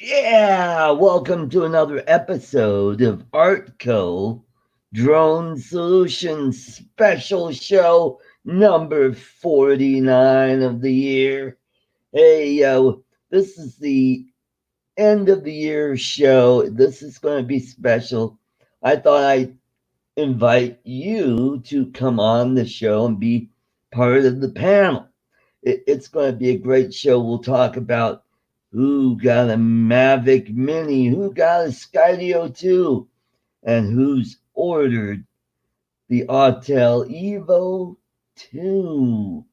Yeah, welcome to another episode of ArtCo Drone Solutions special show number 49 of the year. Hey, this is the end of the year show. This is going to be special. I thought I'd invite you to come on the show and be part of the panel. It's going to be a great show. We'll talk about who got a Mavic Mini, who got a Skydio 2, and who's ordered the Autel Evo 2,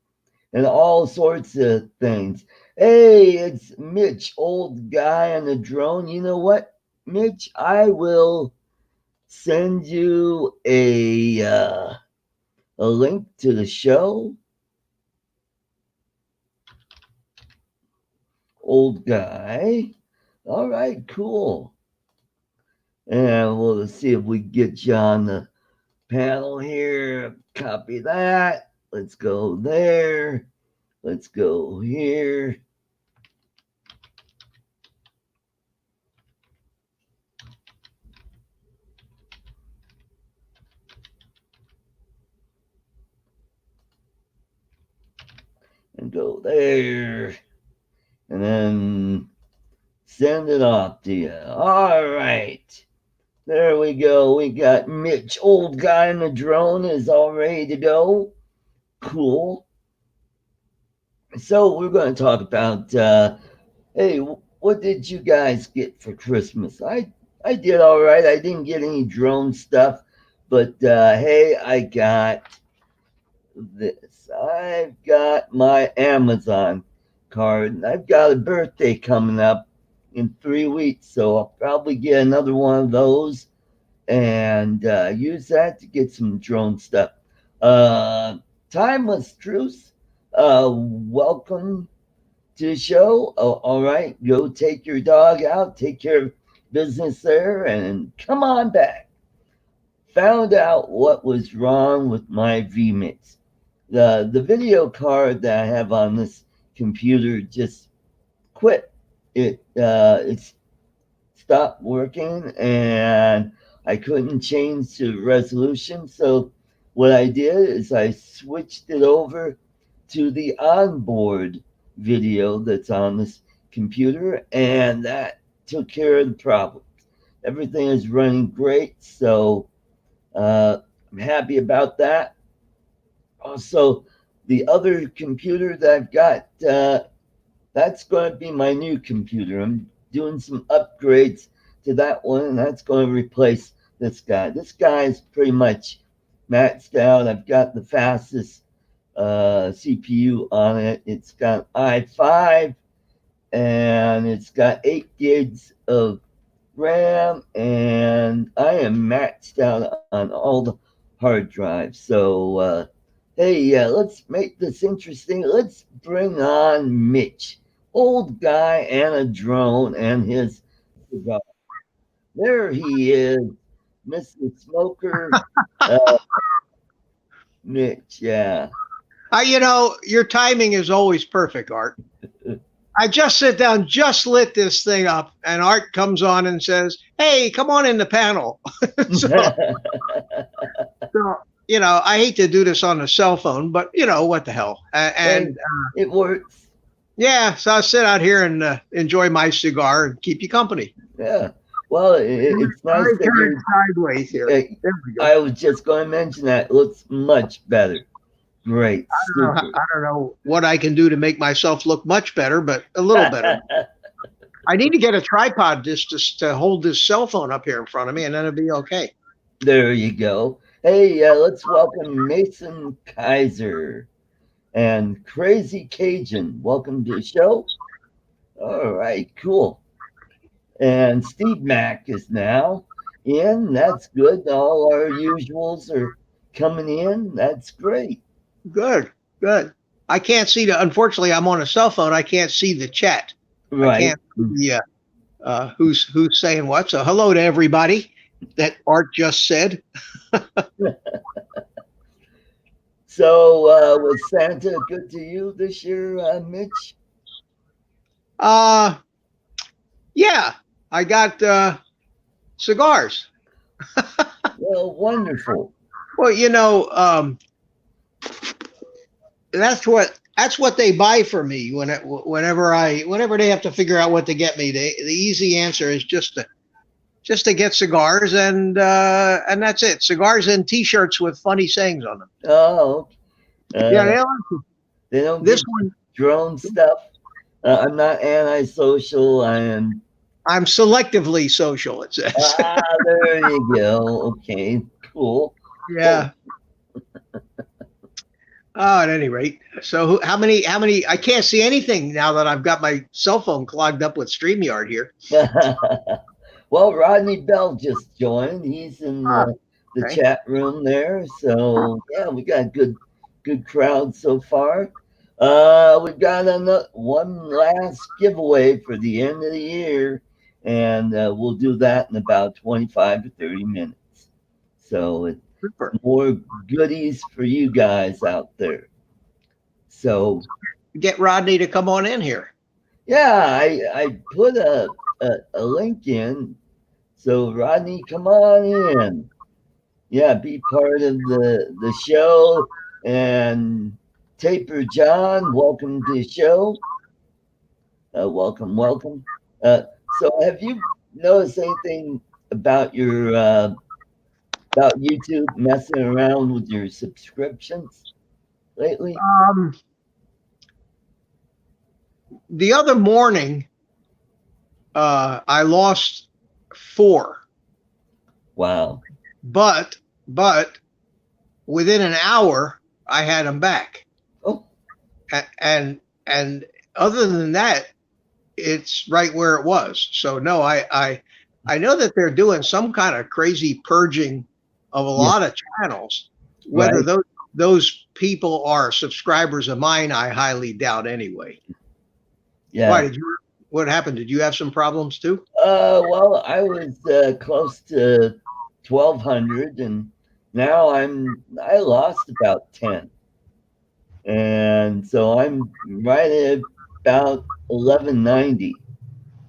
and all sorts of things. Hey, it's Mitch, old guy on the drone. You know what, Mitch? I will send you a link to the show. Old guy. All right, cool. And we'll see if we get you on the panel here. Copy that. Let's go there. Let's go here. And go there. And then send it off to you. All right. There we go. We got Mitch, old guy in the drone, is all ready to go. Cool. So we're going to talk about, hey, what did you guys get for Christmas? I did all right. I didn't get any drone stuff, but hey, I got this. I've got my Amazon card. I've got a birthday coming up in 3 weeks, so I'll probably get another one of those and use that to get some drone stuff. Uh, Timeless Truth, welcome to the show. Oh, all right, go take your dog out, take care of business there, and come on back. Found out what was wrong with my vMix. The video card that I have on this computer just quit. It's stopped working, and I couldn't change the resolution. So what I did is I switched it over to the onboard video that's on this computer, and that took care of the problem. Everything is running great, so I'm happy about that. Also, the other computer that I've got, that's going to be my new computer. I'm doing some upgrades to that one, and that's going to replace this guy. This guy is pretty much maxed out. I've got the fastest CPU on it. It's got i5, and it's got 8 gigs of RAM, and I am maxed out on all the hard drives. So, hey, yeah, let's make this interesting. Let's bring on Mitch, old guy and a drone, and his cigar. There he is, Mr. Smoker. Uh, Mitch, yeah. Your timing is always perfect, Art. I just sit down, just lit this thing up, and Art comes on and says, "Hey, come on in the panel." so, I hate to do this on a cell phone, but what the hell? And it works. Yeah, so I'll sit out here and enjoy my cigar and keep you company. Yeah. Well, it's nice that you're sideways here. There we go. I was just going to mention that. It looks much better. Great. I don't know what I can do to make myself look much better, but a little better. I need to get a tripod just to hold this cell phone up here in front of me, and then it'll be okay. There you go. Hey, let's welcome Mason Kaiser and Crazy Cajun. Welcome to the show. All right, cool. And Steve Mack is now in. That's good. All our usuals are coming in. That's great. Good. I can't see unfortunately, I'm on a cell phone. I can't see the chat. Right. I can't see who's saying what. So hello to everybody that Art just said. So was Santa good to you this year, Mitch? Yeah, I got cigars. Well, wonderful. Well, that's what they buy for me whenever they have to figure out what to get me. The easy answer is just to get cigars, and that's it. Cigars and T-shirts with funny sayings on them. Oh, Yeah, uh, they don't this give one drone stuff. I'm not antisocial. I am. I'm selectively social. It says. There you go. Okay, cool. Cool. Yeah. Oh, at any rate, so how many? How many? I can't see anything now that I've got my cell phone clogged up with StreamYard here. Well, Rodney Bell just joined. He's in Ah, the okay. chat room there. So yeah, we got a good crowd so far. We've got one last giveaway for the end of the year, and we'll do that in about 25 to 30 minutes. So it's Super. more goodies for you guys out there. So Get Rodney to come on in here. yeah, I put a link in. So Rodney, come on in. Yeah, be part of the show. And Taper John, welcome to the show. Welcome, welcome. So have you noticed anything about your about YouTube messing around with your subscriptions lately? Um, the other morning, I lost 4, Wow. but within an hour, I had them back. Oh, And other than that, it's right where it was. So no, I know that they're doing some kind of crazy purging of a yeah, lot of channels. Whether right. those people are subscribers of mine, I highly doubt anyway. Why Yeah. did you? What happened? Did you have some problems too? Well, I was close to 1,200, and now I lost about 10, and so I'm right at about 1190,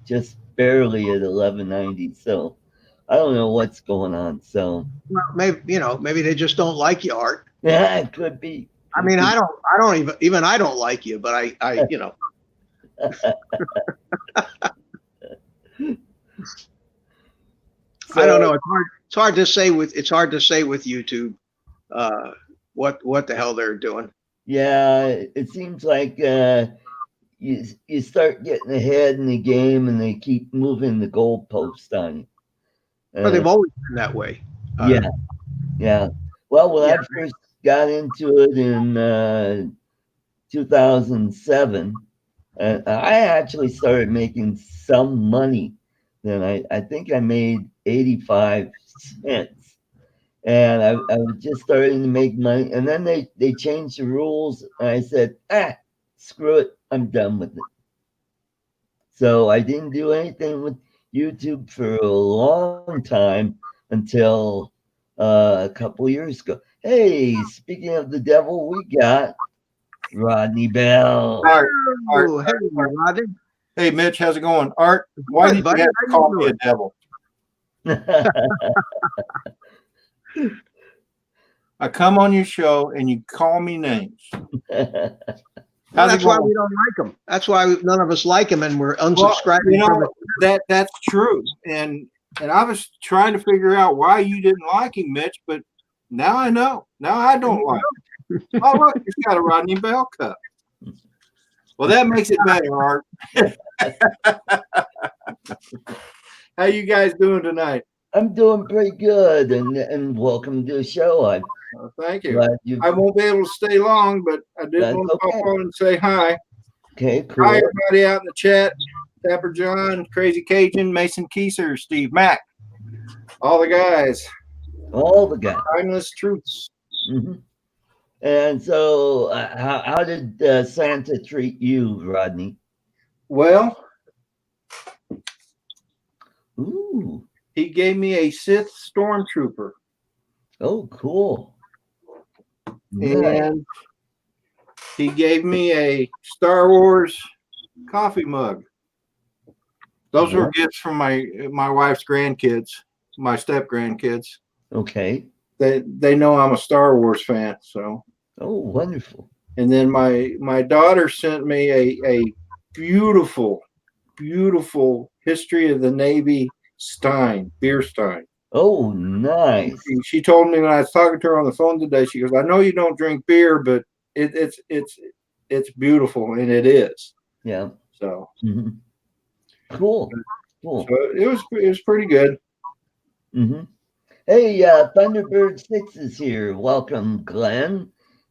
just barely at 1190. So I don't know what's going on. So Well, maybe they just don't like you, Art. yeah, it could be, I could mean, be. I don't even I don't like you, but I don't So know. It's hard to say with YouTube uh, what the hell they're doing. yeah, it seems like you start getting ahead in the game, and they keep moving the goalpost on you. But Uh, they've always been that way. Uh, yeah, yeah. Well, when yeah. I first got into it in 2007, I actually started making some money. Then I think I made 85 cents. And I was just starting to make money. And then they changed the rules. And I said, screw it. I'm done with it. So I didn't do anything with YouTube for a long time until a couple years ago. Hey, speaking of the devil, we got Rodney Bell. Art, Art, Oh, hey, Art. Roger. Hey, Mitch, how's it going? Art, why Good, did buddy. you have How to you call me a doing? devil? I come on your show and you call me names. Well, How's it that's why going? we don't like them. That's why none of us like them, and we're Well, unsubscribing from it. that's true. And I was trying to figure out why you didn't like him, Mitch, but now I know. Now I don't like him. Oh, look, he's got a Rodney Bell cup. Well, that makes it better, Art. How you guys doing tonight? I'm doing pretty good, and welcome to the show. I'm Thank you. glad you. I won't be able to stay long, but I did That's want to pop okay. on and say hi. Okay, cool. Hi, everybody out in the chat. Tapper John, Crazy Cajun, Mason Keiser, Steve Mack, all the guys. All the guys. Timeless truths. Hmm. And so, how did Santa treat you, Rodney? Well, Ooh, he gave me a Sith Stormtrooper, oh, cool. Nice. and he gave me a Star Wars coffee mug. Those were gifts from my wife's grandkids, my step grandkids. Okay. They know I'm a Star Wars fan, so. Oh, wonderful. And then my daughter sent me a beautiful, beautiful History of the Navy beer stein. Oh, nice. She told me when I was talking to her on the phone today, she goes, I know you don't drink beer, but it's beautiful, and it is. Yeah. So cool. Cool. So it was pretty good. Hey, Thunderbird 6 is here. Welcome, Glenn.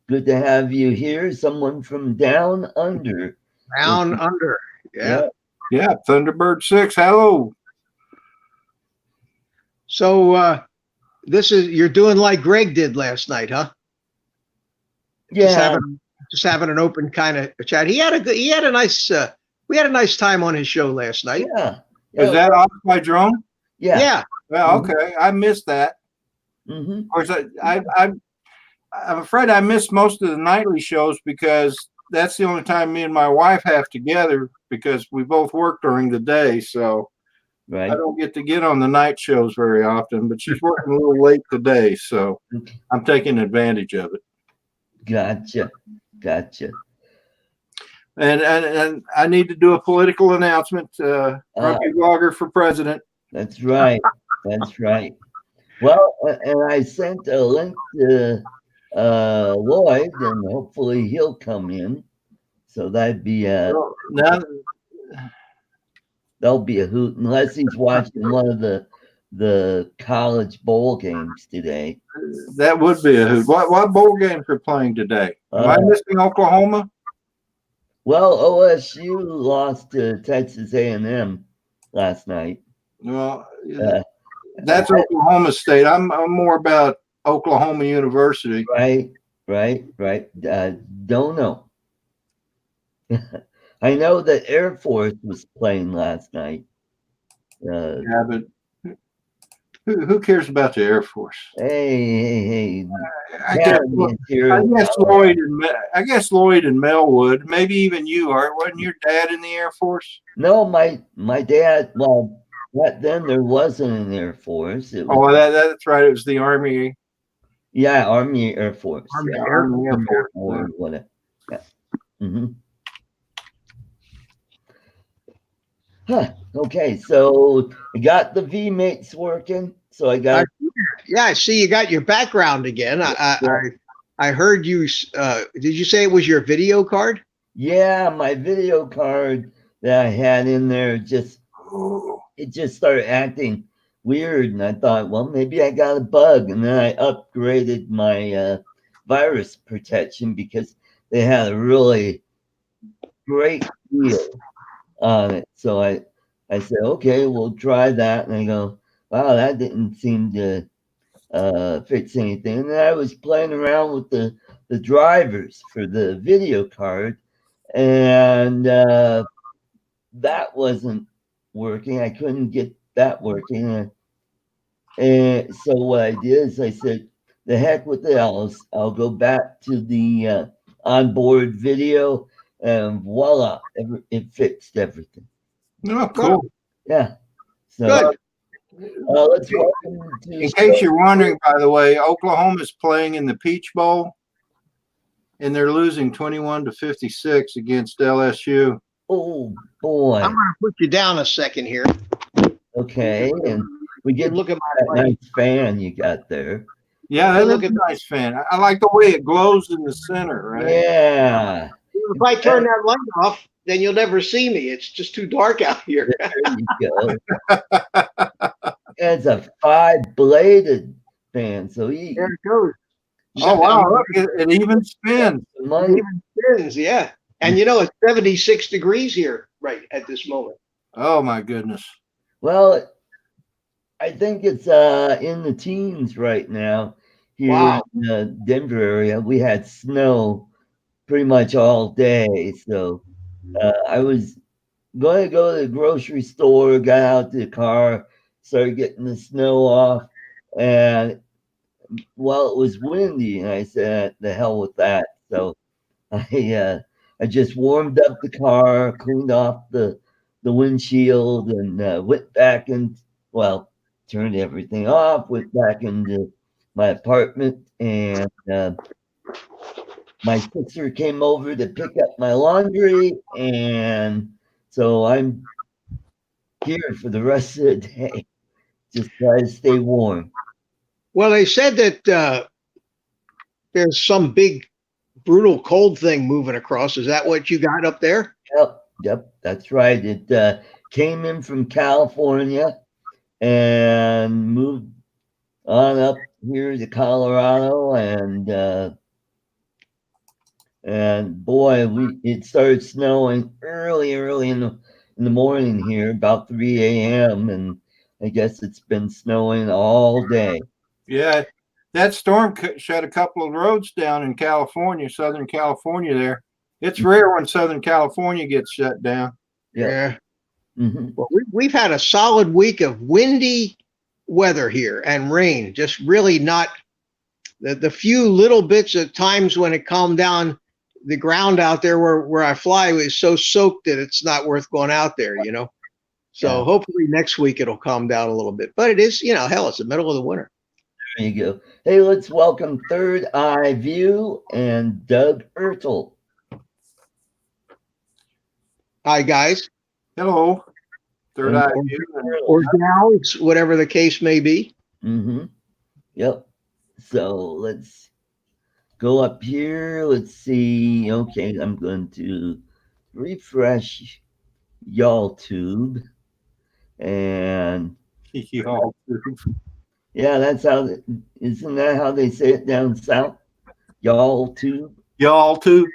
Good to have you here. Someone from down under. Down under. Yeah. Yeah, Thunderbird 6. Hello. So you're doing like Greg did last night, huh? Yeah. Just having an open kind of chat. We had a nice time on his show last night. Yeah. Is that off my drone? Yeah. Yeah. Well, okay. I missed that. Of course, I'm afraid I missed most of the nightly shows because that's the only time me and my wife have together because we both work during the day. So I don't get on the night shows very often, but she's working a little late today. So I'm taking advantage of it. Gotcha. And I need to do a political announcement. Grumpy Vlogger for president. That's right. That's right. Well, and I sent a link to Lloyd, and hopefully he'll come in. So that'd be that'll be a hoot, unless he's watching one of the college bowl games today. That would be a hoot. What bowl games are playing today? Am I missing Oklahoma? Well, OSU lost to Texas A&M last night. Well, that's Oklahoma State. I'm more about Oklahoma University. Right. Don't know. I know that Air Force was playing last night. Yeah, but who cares about the Air Force? Hey. I guess Lloyd and Mel would. Maybe even you, Art. Wasn't your dad in the Air Force? No, my dad. Well, back then there wasn't an Air Force. That's right. It was the Army. Yeah, Army Air Force. Army Air Force. Or whatever. Yeah. Huh. Okay, so I got the V-mates working. So I got. Yeah, I see you got your background again. I heard you. Did you say it was your video card? Yeah, my video card that I had in there just started acting weird, and I thought, well, maybe I got a bug, and then I upgraded my virus protection because they had a really great deal on it. So I said, okay, we'll try that, and I go, wow, that didn't seem to fix anything. And then I was playing around with the drivers for the video card, and that wasn't working. I couldn't get that working. And so what I did is I said, the heck with it, I'll go back to the onboard video, and voila, it fixed everything. Oh, cool. Yeah. So good. Let's in case you're wondering, by the way, Oklahoma's playing in the Peach Bowl, and they're losing 21-56 against LSU. Oh boy! I'm going to put you down a second here. Okay, and we get look at that nice fan you got there. Yeah, that looks a nice fan. I like the way it glows in the center, right? Yeah. If I turn that light off, then you'll never see me. It's just too dark out here. There you go. It's a 5-bladed fan, so there it goes. Oh wow! Look, it even spins. It even spins, yeah. And you know it's 76 degrees here right at this moment. Oh my goodness! Well, I think it's in the teens right now here in the Denver area. We had snow pretty much all day, so I was going to go to the grocery store, got out to the car, started getting the snow off, and well, it was windy, and I said, the hell with that. So I just warmed up the car, cleaned off the the windshield and went back and, well, turned everything off, went back into my apartment, and my sister came over to pick up my laundry, and so I'm here for the rest of the day. Just try to stay warm. Well, they said that there's some big brutal cold thing moving across. Is that what you got up there? Yep, that's right. It came in from California and moved on up here to Colorado, and boy, it started snowing early in the morning here, about 3 a.m., and I guess it's been snowing all day. Yeah, that storm shut a couple of roads down in California, Southern California there. It's rare when Southern California gets shut down. Yep. Yeah. Mm-hmm. Well, we've had a solid week of windy weather here and rain, just really not the few little bits of times when it calmed down. The ground out there where I fly is so soaked that it's not worth going out there, you know. So Yeah. hopefully next week it'll calm down a little bit. But it is, you know, hell, it's the middle of the winter. There you go. Hey, let's welcome Third Eye View and Doug Ertel. Hi, guys. Hello, Third Eye View. Or gals, whatever the case may be. Mm-hmm. Yep. So let's go up here. Let's see. Okay, I'm going to refresh y'all tube. And Y'all yeah, that's how, isn't that how they say it down south? Y'all tube? Y'all too.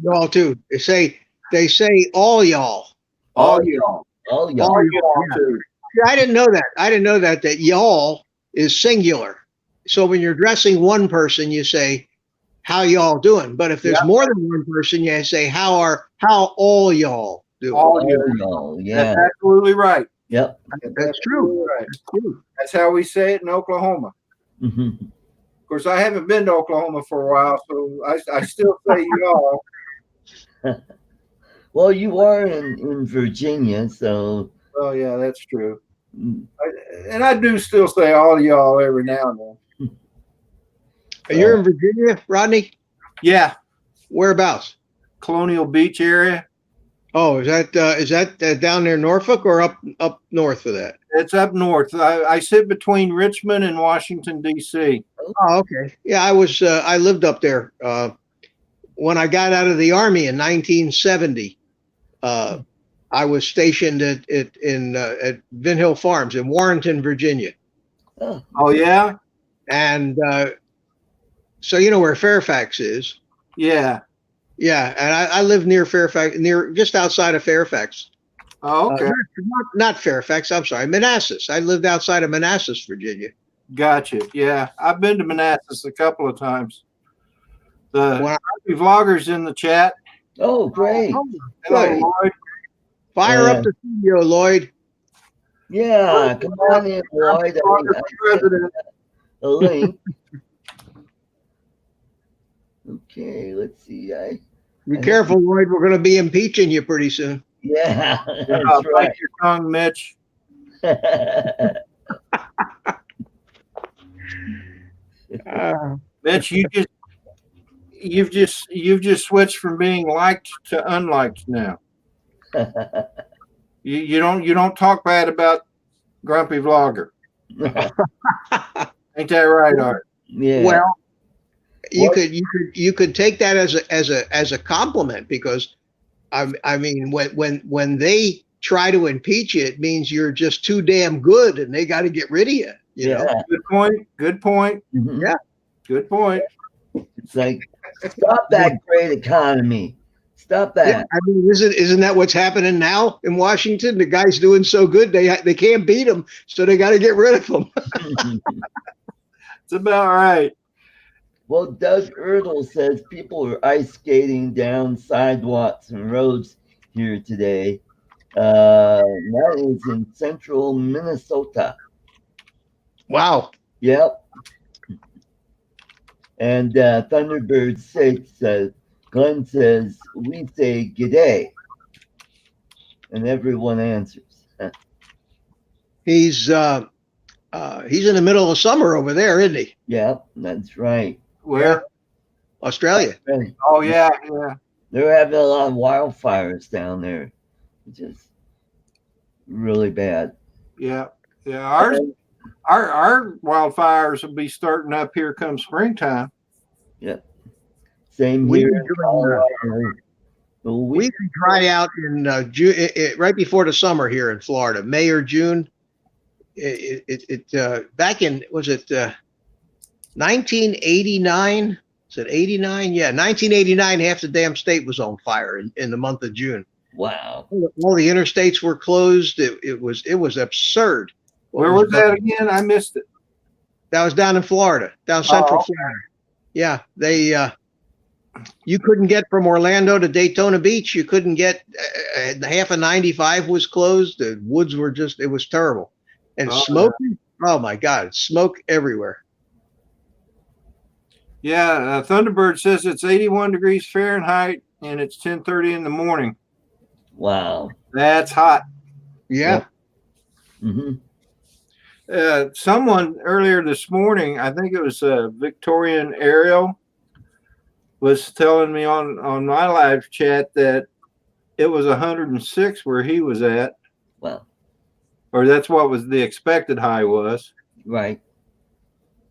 Y'all too. They say all y'all. All y'all. All y'all. All y'all Yeah. too. I didn't know that. I didn't know that y'all is singular. So when you're addressing one person, you say, how y'all doing? But if there's Yep. more than one person, you say, how all y'all doing? All y'all. Yeah. That's absolutely right. Yep. That's true. Right. That's true. That's how we say it in Oklahoma. Mm-hmm. Of course, I haven't been to Oklahoma for a while, so I still say y'all. Well, you are in Virginia, so. Oh yeah, that's true. And I do still say all y'all every now and then. You're in Virginia, Rodney? Yeah, Whereabouts? Colonial Beach area. Oh, is that down near Norfolk or up north of that? It's up north. I sit between Richmond and Washington D.C. Oh, okay. Yeah, I lived up there when I got out of the Army in 1970. I was stationed at Vin Hill Farms in Warrenton, Virginia. Oh yeah, and so you know where Fairfax is. Yeah. Yeah, and I live near Fairfax, just outside of Fairfax. Oh, okay. Not Fairfax. I'm sorry, Manassas. I lived outside of Manassas, Virginia. Gotcha. Yeah, I've been to Manassas a couple of times. The vloggers in the chat. Oh, great. Hello, Lloyd. Fire up the studio, Lloyd. Yeah, come on in, Lloyd. I a link. Okay, let's see. Be careful, Lloyd. We're going to be impeaching you pretty soon. Yeah, that's right. Bite your tongue, Mitch. Mitch, you've just switched from being liked to unliked now. You don't talk bad about Grumpy Vlogger. Ain't that right, Art? Yeah. Well, you could take that as a compliment, because I mean when they try to impeach you, it means you're just too damn good and they got to get rid of you. You know? Good point. Good point. Mm-hmm. Yeah. Good point. It's like, stop that great economy. Stop that. Yeah, I mean, isn't that what's happening now in Washington? The guy's doing so good, they can't beat him, so they got to get rid of him. It's about right. Well, Doug Ertel says people are ice skating down sidewalks and roads here today. That is in central Minnesota. Wow. Yep. And Thunderbird 6 says, Glenn says, we say g'day. and everyone answers. He's in the middle of summer over there, isn't he? Yeah, that's right. Where? Australia. Right. Oh yeah, yeah. They're having a lot of wildfires down there, which is really bad. Yeah, yeah. Our wildfires will be starting up here come springtime. Yeah, same We here. we dry out in June, right before the summer here in Florida, May or June. Back in, was it 1989? Is it 89? Yeah, 1989. Half the damn state was on fire in the month of June. Wow. All the interstates were closed. It was absurd. Where was that again? I missed it. That was down in Florida, down central Florida. Yeah, you couldn't get from Orlando to Daytona Beach. You couldn't get, half of 95 was closed. The woods were it was terrible. And smoke, oh my God, smoke everywhere. Yeah, Thunderbird says it's 81 degrees Fahrenheit and it's 10:30 in the morning. Wow. That's hot. Yeah. Mm-hmm. Someone earlier this morning, I think it was Victorian Ariel, was telling me on my live chat that it was 106 where he was at. Wow. Or that's what was the expected high was. Right.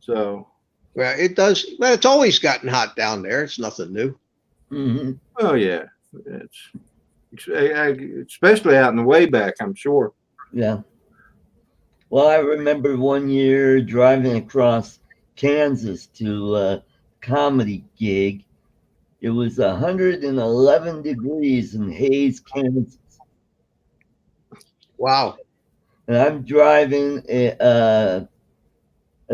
So. Well, it does. Well, it's always gotten hot down there. It's nothing new. Mm-hmm. Oh yeah, it's especially out in the way back, I'm sure. Yeah. Well, I remember one year driving across Kansas to a comedy gig. It was 111 degrees in Hayes, Kansas. Wow. And I'm driving a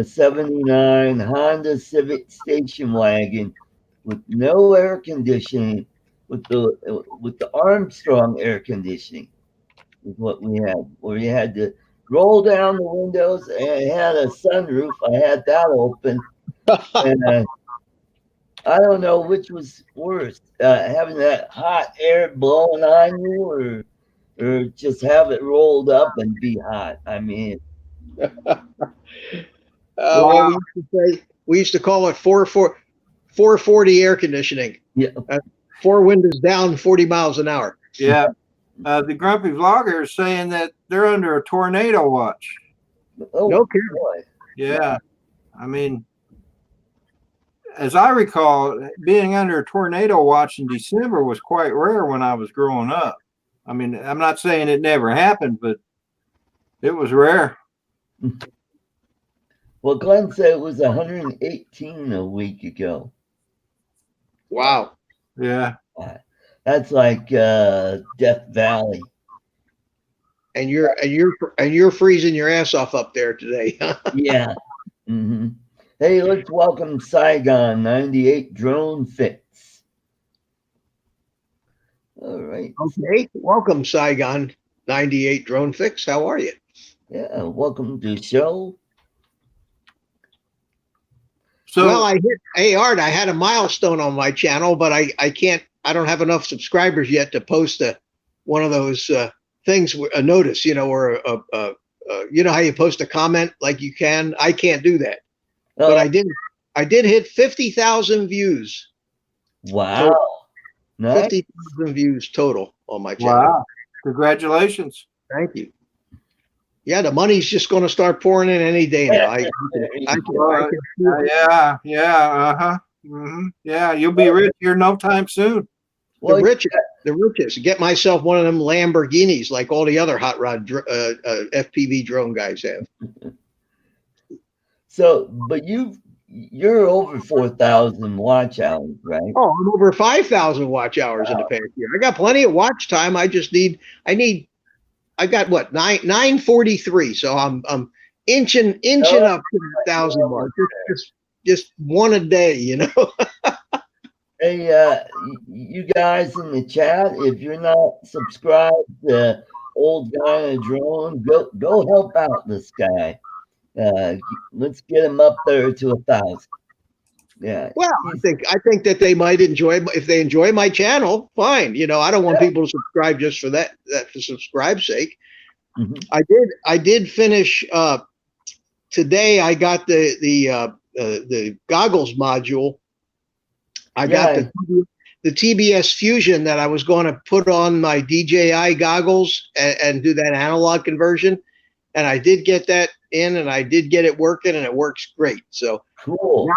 79 Honda Civic station wagon with no air conditioning, with the Armstrong air conditioning is what we had, where you had to roll down the windows, and it had a sunroof. I had that open, and I don't know which was worse, having that hot air blowing on you, or just have it rolled up and be hot. I mean, Well, we used to call it 440 air conditioning. yeah. 4 windows down, 40 miles an hour. Yeah. The grumpy vlogger is saying that they're under a tornado watch. Oh, No kidding. boy. Yeah. I mean, as I recall, being under a tornado watch in December was quite rare when I was growing up. I mean, I'm not saying it never happened, but it was rare. Well, Glenn said it was 118 a week ago. Wow. Yeah. That's like Death Valley. And you're freezing your ass off up there today. Yeah. Mm-hmm. Hey, let's welcome Saigon 98 Drone Fix. All right. Okay. Welcome, Saigon 98 Drone Fix. How are you? Yeah. Welcome to the show. So, Well, hey, Art, I had a milestone on my channel, but I don't have enough subscribers yet to post one of those things, a notice, or you know how you post a comment like you can. I can't do that, but I did hit 50,000 views. Wow. Nice. 50,000 views total on my channel. wow. Congratulations. Thank you. Yeah, the money's just going to start pouring in any day now. I can feel it. Yeah. Uh-huh. Mm-hmm. Yeah, you'll be rich here no time soon. Well, The richest. Get myself one of them Lamborghinis like all the other hot rod FPV drone guys have. so, but you're over 4,000 watch hours, right? Oh, I'm over 5,000 watch hours in the past year. I got plenty of watch time. I got what, 943. So I'm inching up to the 1,000 mark. Just one a day, Hey, you guys in the chat, if you're not subscribed to Old Guy in a Drone, go help out this guy. Let's get him up there to 1,000. Yeah. Well, I think that they might enjoy, if they enjoy my channel, fine. You know, I don't want people to subscribe just for that for subscribe's sake. Mhm. I did finish today. I got the goggles module. I got the TBS Fusion that I was going to put on my DJI goggles and do that analog conversion. And I did get that in, and I did get it working, and it works great. So Cool.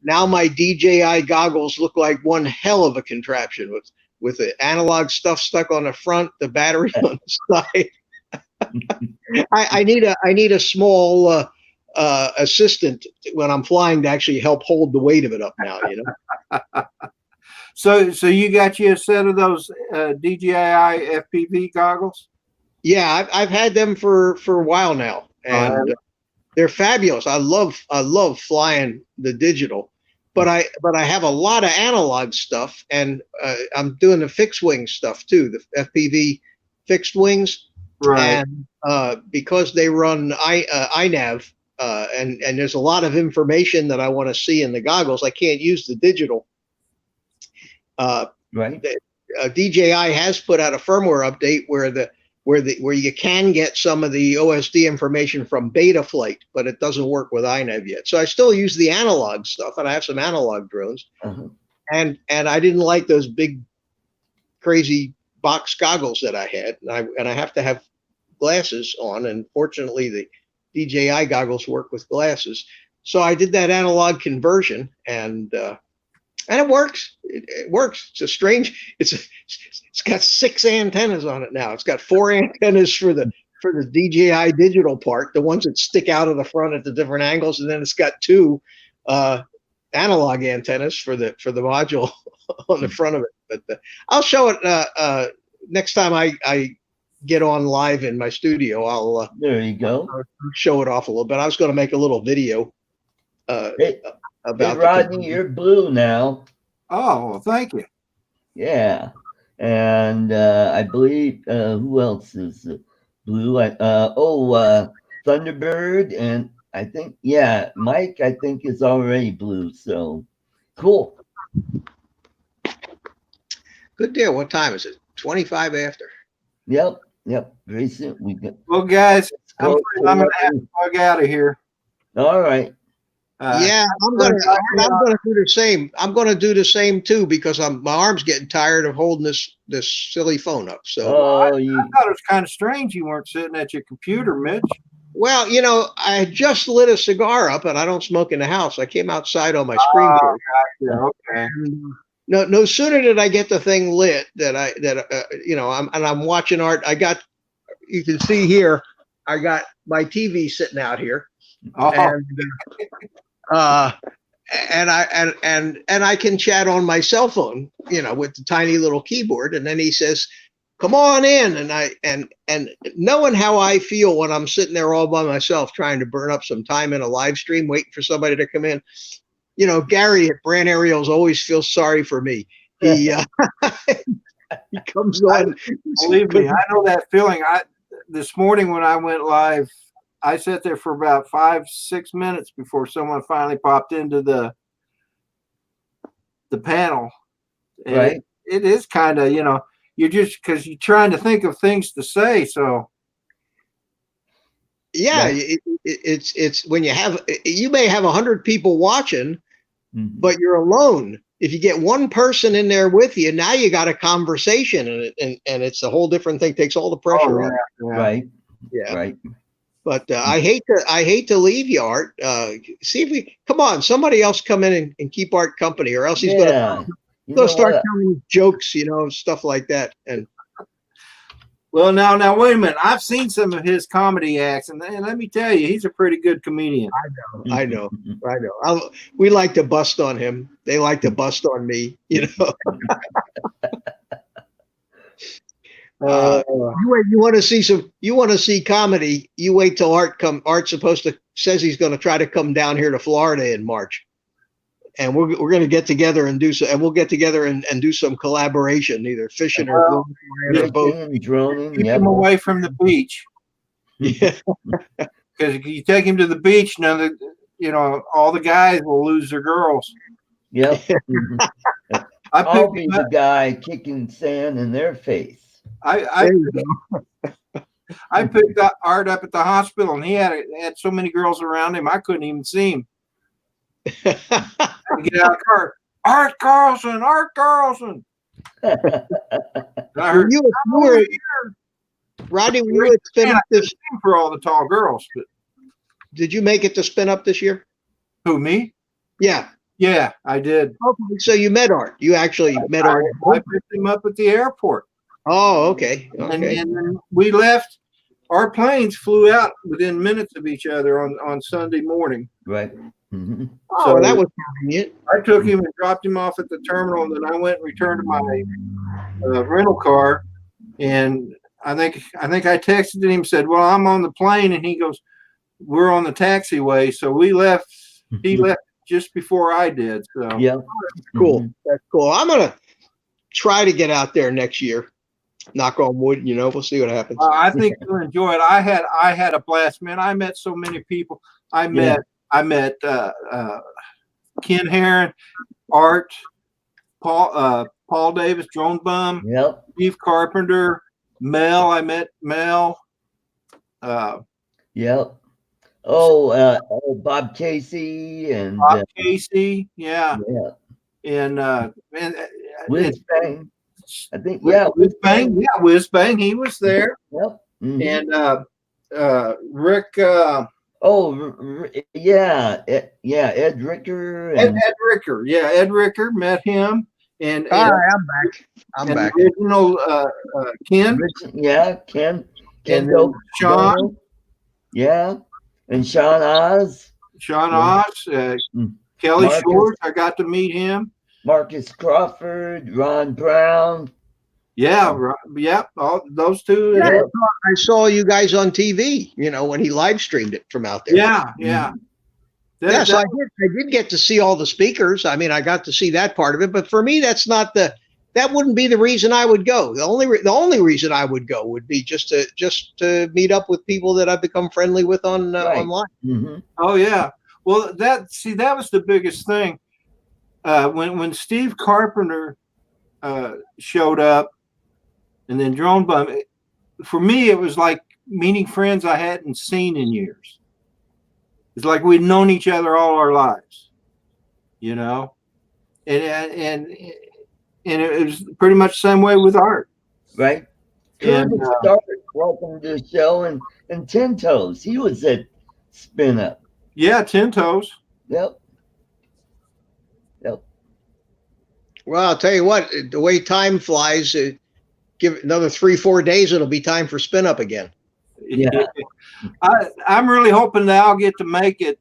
now my DJI goggles look like one hell of a contraption with the analog stuff stuck on the front, the battery on the side. I need a small assistant when I'm flying to actually help hold the weight of it up now, you know. So you got you a set of those DJI FPV goggles? Yeah, I've had them for a while now, and they're fabulous. I love flying the digital, but I have a lot of analog stuff, and I'm doing the fixed wing stuff too, the FPV fixed wings, Right. and because they run iNav, and there's a lot of information that I want to see in the goggles. I can't use the digital. Right. DJI has put out a firmware update where you can get some of the OSD information from Betaflight, but it doesn't work with iNav yet. So I still use the analog stuff, and I have some analog drones. Uh-huh. And I didn't like those big, crazy box goggles that I had, and I have to have glasses on. And fortunately, the DJI goggles work with glasses. So I did that analog conversion, and it works. It works. It's a strange. It's got 6 antennas on it now. It's got 4 antennas for the DJI digital part, the ones that stick out of the front at the different angles, and then it's got 2 analog antennas for the module on the front of it. But I'll show it next time I get on live in my studio. I'll there you go. I'll show it off a little bit. I was going to make a little video. About Rodney, you're blue now. Oh, well, thank you. Yeah, and I believe who else is blue? Thunderbird, and I think Mike. I think is already blue. So cool. Good deal. What time is it? 25 after. Yep. Very soon we get. Well, guys, I'm gonna have to bug out of here. All right. Yeah, I'm gonna do the same. I'm gonna do the same too, because my arm's getting tired of holding this silly phone up. So I thought it was kind of strange you weren't sitting at your computer, Mitch. Well, you know, I just lit a cigar up, and I don't smoke in the house. I came outside on my screen door. Okay. No sooner did I get the thing lit I'm watching art. You can see here, I got my TV sitting out here. Oh. And I can chat on my cell phone, with the tiny little keyboard. And then he says, "Come on in." And knowing how I feel when I'm sitting there all by myself, trying to burn up some time in a live stream, waiting for somebody to come in. Gary at Brand Aerials always feels sorry for me. He he comes on. Believe me, I know that feeling. This morning when I went live, I sat there for about 5-6 minutes before someone finally popped into the panel. And right. It is kind of, you're just, because you're trying to think of things to say. So yeah, it's when you may have 100 people watching, but you're alone. If you get one person in there with you, now you got a conversation, and it's a whole different thing. Takes all the pressure off. Right. Yeah. Right. But I hate to leave you, Art. See if come on, somebody else come in and keep Art company, or else he's gonna start telling jokes, stuff like that. And well, now wait a minute. I've seen some of his comedy acts, and let me tell you, he's a pretty good comedian. I know. We like to bust on him. They like to bust on me, You want to see comedy? You wait till Art's says he's going to try to come down here to Florida in March, and we're going to get together and we'll get together and do some collaboration, either fishing or droning. Keep him away from the beach. Yeah, because if you take him to the beach, all the guys will lose their girls. Yep. Mhm. I I'll picked be him the up. guy kicking sand in their face. I There you go. I picked up Art up at the hospital, and he had so many girls around him, I couldn't even see him. I had to get out of the car. Art Carlson, Art Carlson. And I Were heard, you "I'm over were here." Rodney? Were you at spin Man, I up couldn't this? see him for all the tall girls. But Did you make it to spin up this year? who, me? Yeah. Yeah, I did. Okay. So you met Art. You actually met Art. I picked him up at the airport. Oh, okay. And Okay. then we left. Our planes flew out within minutes of each other on Sunday morning. Right. Hmm. Oh, So that was convenient. I took him and dropped him off at the terminal, and then I went and returned to my rental car. And I think I texted him, said, "Well, I'm on the plane," and he goes, "We're on the taxiway." So we left. He left just before I did. So Yeah. Cool. Mhm. That's cool. I'm gonna try to get out there next year. Knock on wood. We'll see what happens. I think you'll enjoy it. I had a blast, man. I met so many people. I met Ken Herron, Art, Paul Davis, Drone Bum, Yep. Steve Carpenter, Mel. I met Mel. Yep. Bob Casey and Bob Casey, yeah, yeah, and Whiz Bang. I think Whiz Bang, yeah, Whiz Bang, he was there, Yep. Mhm. and Rick, Ed Ricker Ed and Ricker, yeah, Ed Ricker, met him, and All right, I'm back. I'm and back. the original Ken, Ken and Dope Sean, Donald. Yeah, and Sean Oz, Oz, Kelly Marcus. Shores, I got to meet him. Marcus Crawford, Ron Brown. Yeah, all those two. Yeah, I saw you guys on TV. When he live streamed it from out there. Yeah. Yeah, so I did get to see all the speakers. I mean, I got to see that part of it. But for me, that wouldn't be the reason I would go. The only reason I would go would be just to meet up with people that I've become friendly with on online. Mm-hmm. Oh yeah. Well, that was the biggest thing. When Steve Carpenter showed up, and then Drone Bum, for me, it was like meeting friends I hadn't seen in years. It's like we'd known each other all our lives, and it was pretty much the same way with Art. Right. And Welcome to the show, and Ten Toes. He was at Spin Up. yeah, 10 Toes. Yep. Well, I'll tell you what, the way time flies, give it another 3-4 days, it'll be time for Spin Up again. Yeah. I'm really hoping that I'll get to make it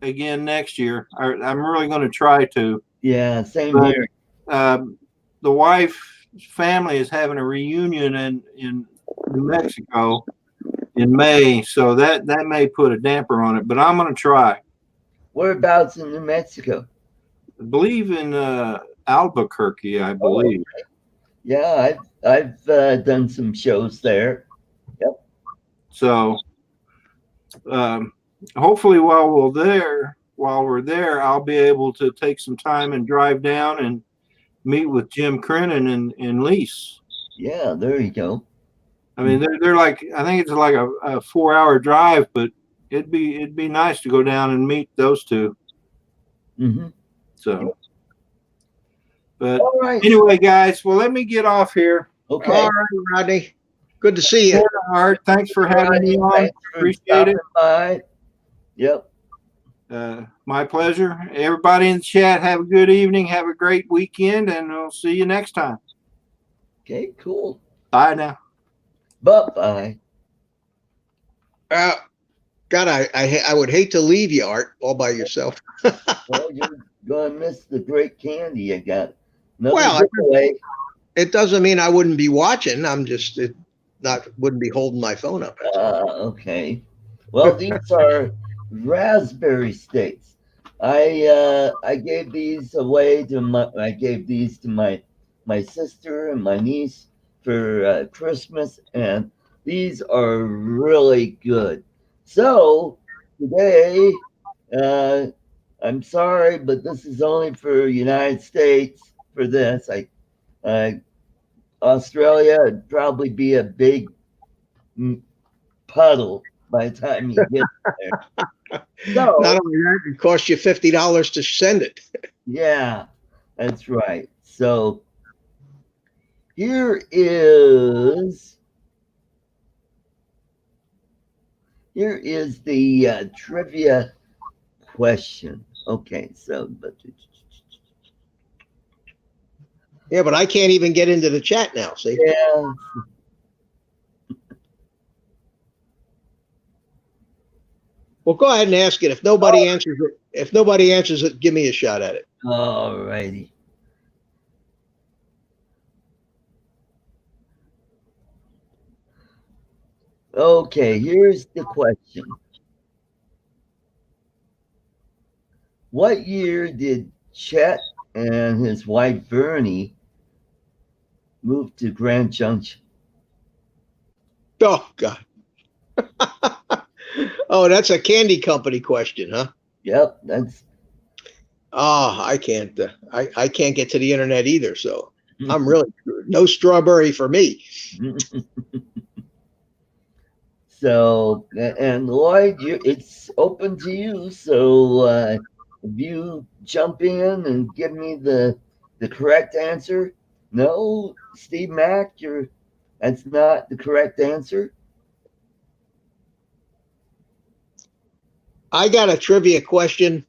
again next year. I'm really going to try to. Yeah, same here. The wife's family is having a reunion in New Mexico in May, so that may put a damper on it, but I'm going to try. Whereabouts in New Mexico? I believe in Albuquerque, I believe. Oh, okay. Yeah, I've done some shows there. Yep. So hopefully while we're there, I'll be able to take some time and drive down and meet with Jim Crennan and Lise. Yeah, there you go. I mean, they're like, I think it's like a 4-hour drive, but it'd be nice to go down and meet those two. Mm-hmm. So, but all right. Anyway, guys, well, let me get off here. Okay. All right, Rodney. Good to see you. Art, thanks for having me on. Appreciate it. Bye. Yep. My pleasure. Everybody in the chat, have a good evening. Have a great weekend, and we'll see you next time. Okay, cool. Bye now. Bye. God, I would hate to leave you, Art, all by yourself. Well, you're going to miss the great candy you got. It doesn't mean I wouldn't be watching. I'm just wouldn't be holding my phone up. Okay. Well, these are raspberry sticks. I gave these away to my sister and my niece for Christmas, and these are really good. So today I'm sorry, but this is only for United States. For this, uh, Australia would probably be a big puddle by the time you get there. Not So, only that, it costs you $50 to send it. yeah, that's right. So here is the trivia question. Okay, so but Yeah, but I can't even get into the chat now. See? yeah. Well, go ahead and ask it. If nobody answers it, give me a shot at it. All righty. Okay, here's the question. What year did Chet and his wife Bernie move to Grand Junction? Oh God. Oh, that's a candy company question, huh? Yep, that's Oh, I can't. I can't get to the internet either. So I'm really screwed. No strawberry for me. so. And Lloyd, it's open to you. So if you jump in and give me the correct answer. No, Steve Mack, that's not the correct answer. I got a trivia question,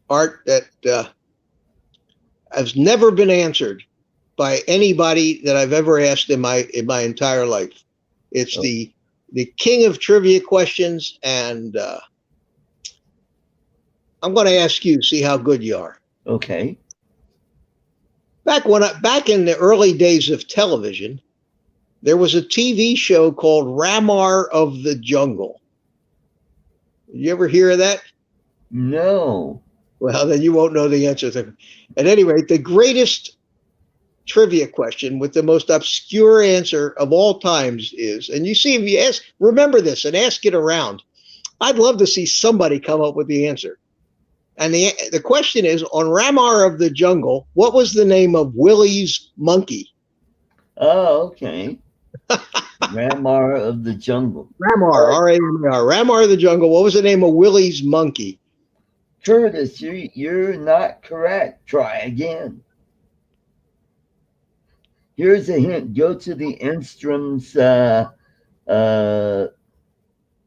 Art, that has never been answered by anybody that I've ever asked in my entire life. It's the king of trivia questions, and I'm going to ask you, see how good you are. Okay. Back in the early days of television, there was a TV show called Ramar of the Jungle. Did you ever hear of that? No. Well, then you won't know the answer. At any rate, the greatest trivia question with the most obscure answer of all times is, and you see, if you ask, remember this and ask it around. I'd love to see somebody come up with the answer. And the question is, on Ramar of the Jungle, what was the name of Willie's monkey? Oh, okay. Ramar of the Jungle. Ramar, R-A-M-A-R. Ramar of the Jungle. What was the name of Willie's monkey? Curtis, you're not correct. Try again. Here's a hint. Go to the Enstrom's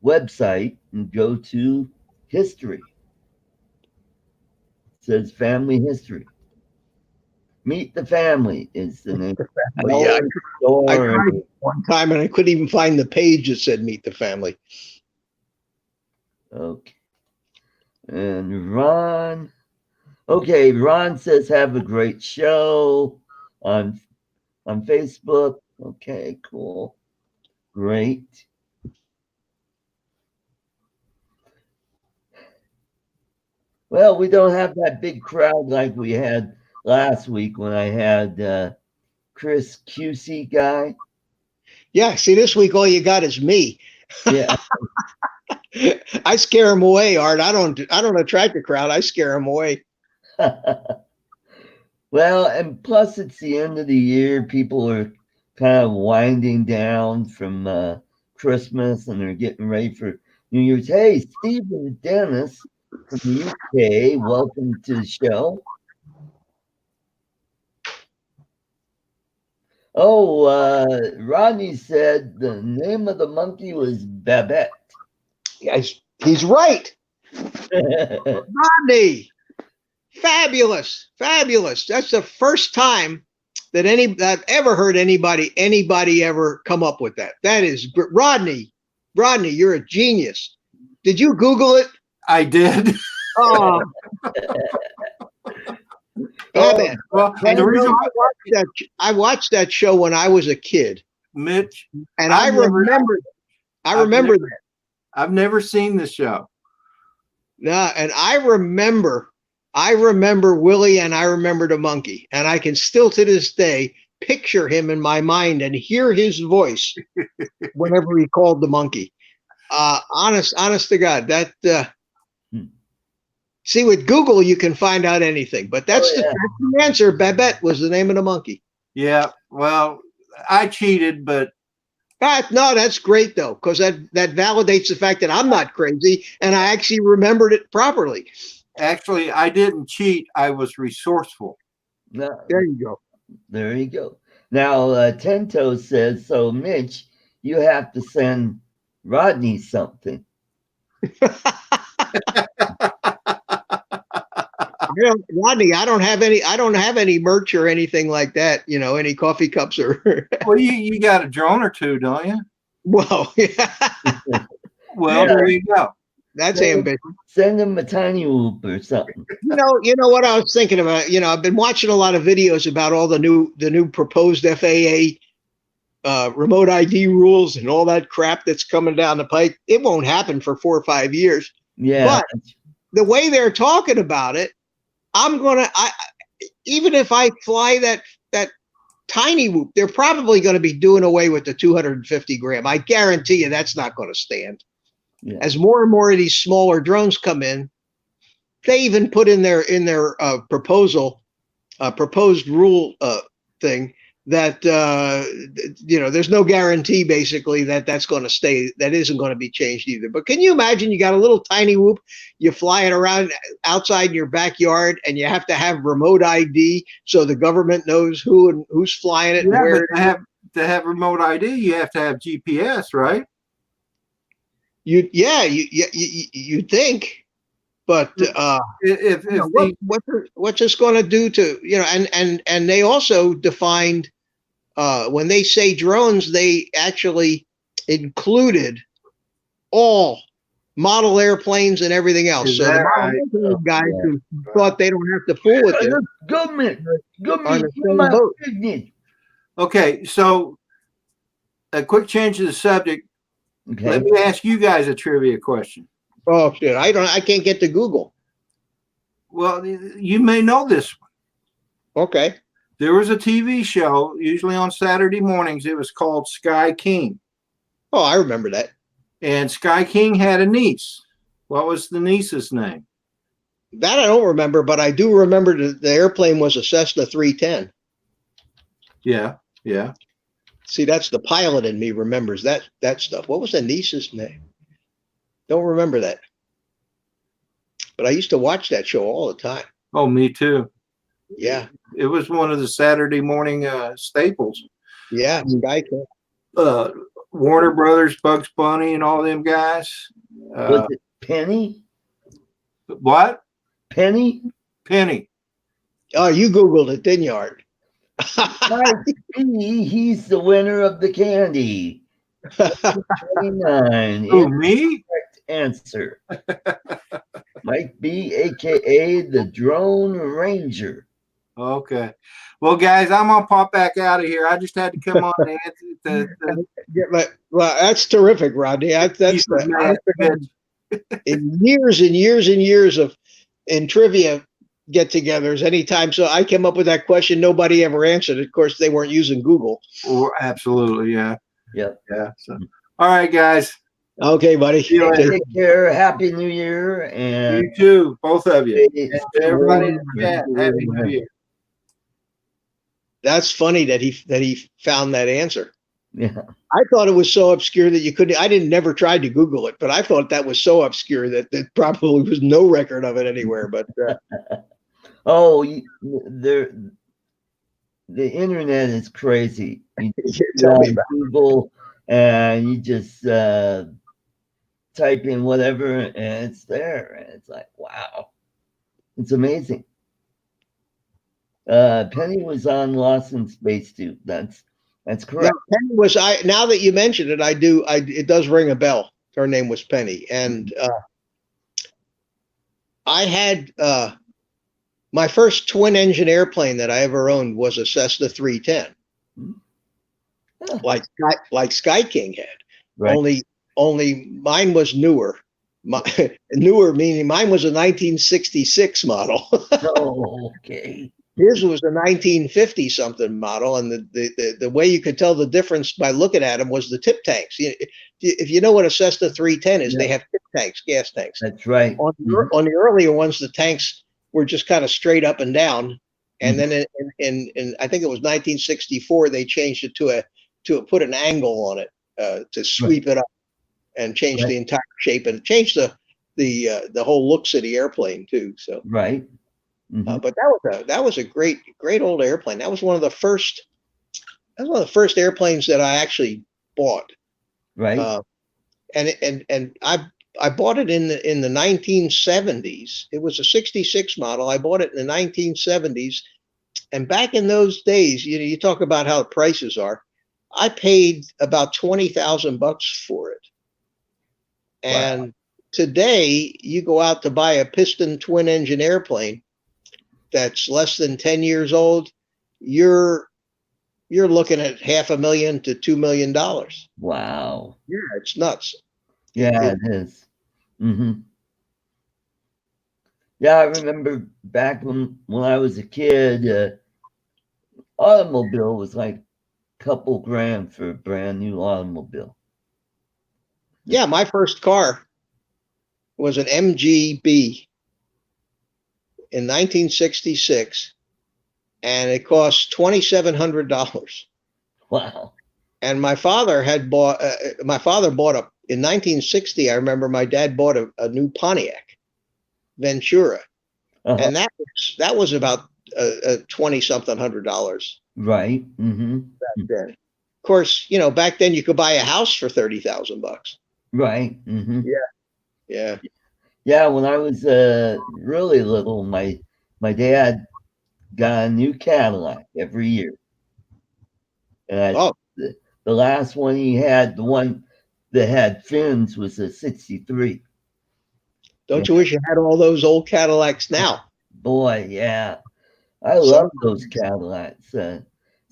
website and go to history. It says family history. Meet the Family is the name. Yeah, I tried one time and I couldn't even find the page that said Meet the Family. Okay. And Ron. Okay, Ron says have a great show on Facebook. Okay, cool. Great. Well, we don't have that big crowd like we had last week when I had Chris QC guy. Yeah, see, this week all you got is me. Yeah. I scare him away, Art. I don't attract a crowd. I scare him away. Well, and plus it's the end of the year. People are kind of winding down from Christmas and they're getting ready for New Year's. Hey, Stephen Dennis from the UK, welcome to the show. Oh, Rodney said the name of the monkey was Babette. Yes, he's right. Rodney, fabulous. That's the first time that I've ever heard anybody ever come up with that. That is Rodney, you're a genius. Did you Google it? I did. Oh. Well, the reason I watched that show when I was a kid, Mitch, and I remember that. I've never seen the show. No, and I remember Willie and I remember the monkey, and I can still to this day picture him in my mind and hear his voice whenever he called the monkey. Honest to God, that See, with Google, you can find out anything, but that's yeah. that's the answer. Babette was the name of the monkey. Yeah. Well, I cheated, but No, that's great though, because that validates the fact that I'm not crazy and I actually remembered it properly. actually, I didn't cheat. I was resourceful. No, There you go. there you go. Now, Tento says, so Mitch, you have to send Rodney something. Rodney, I don't have any merch or anything like that. You know, any coffee cups or. Well, you got a drone or two, don't you? Well, yeah. Well, Yeah. there you go. That's Send- ambitious. Send him a tiny whoop or something. You know what I was thinking about. You know, I've been watching a lot of videos about all the new proposed FAA remote ID rules and all that crap that's coming down the pike. It won't happen for 4 or 5 years. Yeah. But the way they're talking about it, even if I fly that tiny whoop, they're probably going to be doing away with the 250 gram. I guarantee you that's not going to stand. Yeah. As more and more of these smaller drones come in, they even put in their proposed rule thing that there's no guarantee basically that that's going to stay. That isn't going to be changed either. But can you imagine you got a little tiny whoop, you fly it around outside in your backyard, and you have to have remote ID so the government knows who's flying it and Yeah, where. but to have remote ID, you have to have GPS, right? You think, but If what's this going to do to and they also defined when they say drones, they actually included all model airplanes and everything else. Is So the that model right? airplane guys who thought they don't have to fool with it Government, on the same my boat. business. Okay, so a quick change of the subject. Okay. Let me ask you guys a trivia question. Oh shit! I can't get to Google. Well, you may know this one. Okay. There was a TV show, usually on Saturday mornings. It was called Sky King. Oh, I remember that. And Sky King had a niece. What was the niece's name? That I don't remember, but I do remember the airplane was a Cessna 310. Yeah, yeah. See, that's the pilot in me remembers that stuff. What was the niece's name? Don't remember that. But I used to watch that show all the time. Oh, me too. Yeah. It was one of the Saturday morning staples. Yeah. Skydio. Warner Brothers, Bugs Bunny, and all them guys. Was it Penny? What? Penny? Penny. Oh, you Googled it, didn't you, Art? He's the winner of the candy. 29. Who, me? Correct answer. Mike B, aka the Drone Ranger. Okay. Well, guys, I'm gonna pop back out of here. I just had to come on and answer Well, that's terrific, Rodney. In years and years and years of trivia get-togethers, anytime. So I came up with that question. Nobody ever answered it. Of course, they weren't using Google. Absolutely, yeah. Yep. Yeah. So, all right, guys. Okay, buddy. Take care. Happy New Year. And You too, both of you. Stay- And everybody in the chat, Happy New Year. That's funny that he found that answer. Yeah. I thought it was so obscure that you couldn't. I didn't never tried to Google it, but I thought that was so obscure that there probably was no record of it anywhere. But Oh, the internet is crazy. You tell me on about Google and you just type in whatever and it's there. And it's like, wow. It's amazing. Penny was on Lost in Space too. That's correct. Penny was now that you mentioned it, it does ring a bell. Her name was Penny. And I had my first twin engine airplane that I ever owned was a Cessna 310. Huh. Like Sky King had. Right. Only mine was newer. Newer meaning mine was a 1966 model. Oh, okay. His was a 1950 something model, and the way you could tell the difference by looking at them was the tip tanks. If you know what a Cessna 310 is, Yeah. they have tip tanks, gas tanks. That's right. On the earlier ones, the tanks were just kind of straight up and down, and then in I think it was 1964 they changed it to put an angle on it to sweep it up and change the entire shape and change the whole looks of the airplane too. So right. but that was a great old airplane. That was one of the first airplanes that I actually bought. Right. And I bought it in the 1970s. It was a 66 model. I bought it in the 1970s. And back in those days, you talk about how the prices are. I paid about $20,000 for it. And today you go out to buy a piston twin engine airplane that's less than 10 years old, you're looking at $500,000 to $2 million. Wow. Yeah, it's nuts. Yeah, it is. Yeah, I remember back when I was a kid, automobile was like a couple grand for a brand new automobile. Yeah, my first car was an MGB in 1966, and it cost $2,700. Wow. And my father bought in 1960. I remember my dad bought a new Pontiac Ventura, and that was about $20-something. Right. Back then. Of course, back then you could buy a house for $30,000. Right. Yeah. Yeah, when I was really little, my dad got a new Cadillac every year. And the last one he had, the one that had fins, was a 63. Don't you wish you had all those old Cadillacs now? Boy, yeah. I love those Cadillacs.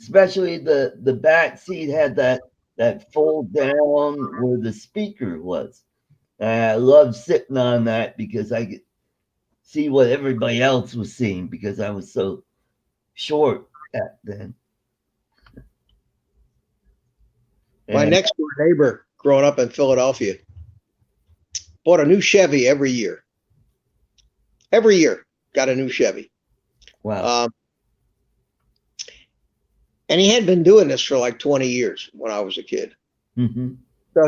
Especially the back seat had that fold down where the speaker was. I loved sitting on that because I could see what everybody else was seeing because I was so short back then. My next door neighbor growing up in Philadelphia bought a new Chevy every year. Every year got a new Chevy. Wow. And he had been doing this for like 20 years when I was a kid. So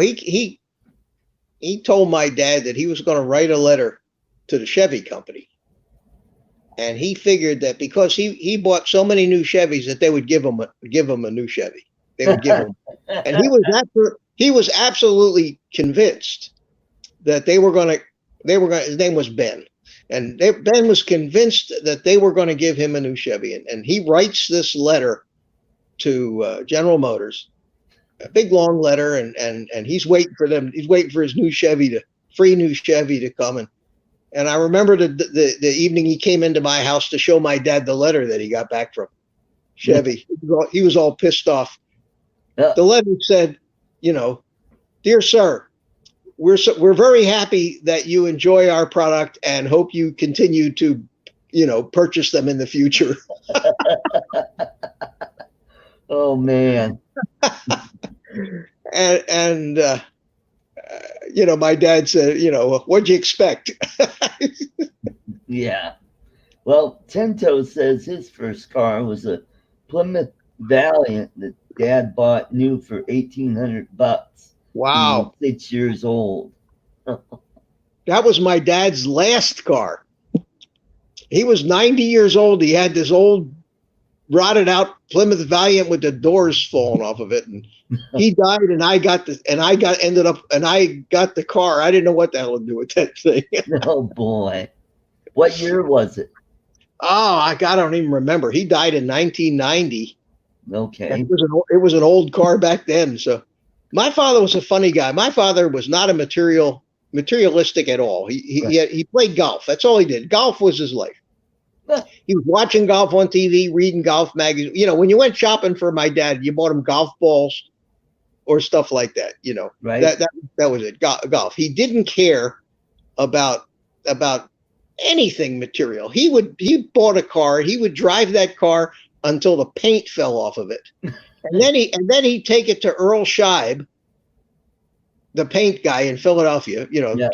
he told my dad that he was going to write a letter to the Chevy company. And he figured that because he bought so many new Chevys that they would give him a new Chevy. They would give him. And he was absolutely convinced that they were going to, his name was Ben. And Ben was convinced that they were going to give him a new Chevy. And he writes this letter to General Motors, a big long letter, and he's waiting for them. He's waiting for his free new Chevy to come. And I remember the evening he came into my house to show my dad the letter that he got back from Chevy. He was all pissed off. The letter said, "Dear sir, we're very happy that you enjoy our product and hope you continue to, purchase them in the future." Oh man. And my dad said, "What'd you expect?" Yeah. Well, Tento says his first car was a Plymouth Valiant that Dad bought new for $1,800. Wow. 6 years old. That was my dad's last car. He was 90 years old. He had this old rotted out Plymouth Valiant with the doors falling off of it, and he died. And I got the car. I didn't know what the hell to do with that thing. Oh boy, what year was it? Oh, I don't even remember. He died in 1990. Okay, it was an old car back then. So, my father was a funny guy. My father was not a materialistic at all. He played golf. That's all he did. Golf was his life. He was watching golf on TV, reading golf magazines. When you went shopping for my dad, you bought him golf balls or stuff like that. Right. That was it. Golf. He didn't care about anything material. He bought a car. He would drive that car until the paint fell off of it, and then he'd take it to Earl Scheib, the paint guy in Philadelphia. Yeah.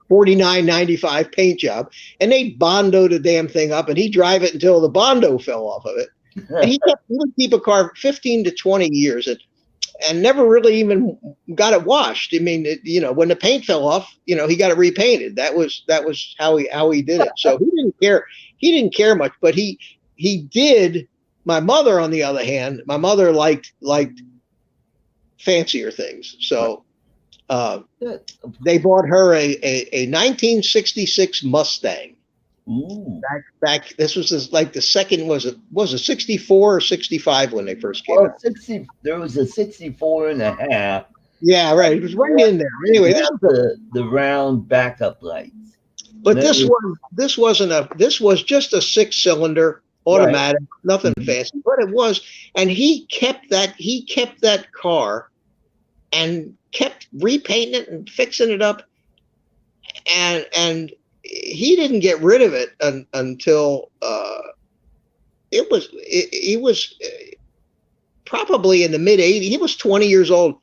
$49.95 paint job, and they'd Bondo the damn thing up, and he'd drive it until the Bondo fell off of it. And he would keep a car 15 to 20 years, and never really even got it washed. I mean, when the paint fell off, he got it repainted. That was how he did it. So he didn't care. He didn't care much, but he did. My mother, on the other hand, liked fancier things. So they bought her a 1966 Mustang. Ooh. Back. This was like the second. Was it 64 or 65 when they first came out? 60. There was a 64 and a half. Yeah, right. It was right in there. Anyway, this was the round backup lights. But this was just a 6-cylinder automatic, right. Nothing fancy, but it was. And he kept that car and kept repainting it and fixing it up, and he didn't get rid of it until he was probably in the mid 80s. He was 20 years old,